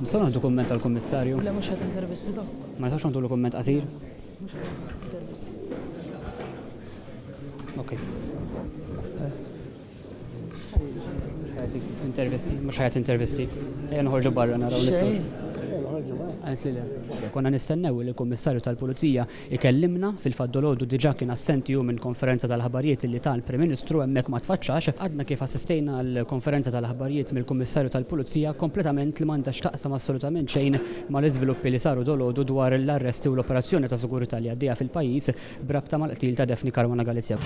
Nistgħu naħdu kumment tal-Kummissarju? Le mhux qed intervisti tok. Ma nistgħux nagħtu kumment qasir? Mhux intervisti. Okay. Mhux ħajat intervisti. Ejja noħorġu barra naraw nistgħu. Għalt li le. Konna nistennew li l-Kummissarju tal-Pulizija ikellimna fil-fatt dolodu diġà kien assenti hu minn konferenza tal-ħabarijiet li tal-Prim Ministru hemmhekk ma tfaċċax. Għadna kif assistejna l-konferenza tal-ħabarijiet mill-Kummissarju tal-Pulizija kompletament li m'għandax taqsam assolutament xejn mal-iżviluppi li saru dolodu dwar l-arresti u l-operazzjoni ta' sigurità li għaddejja fil-pajjiż brabta mal-qtil ta' Defni Caruana Galizia.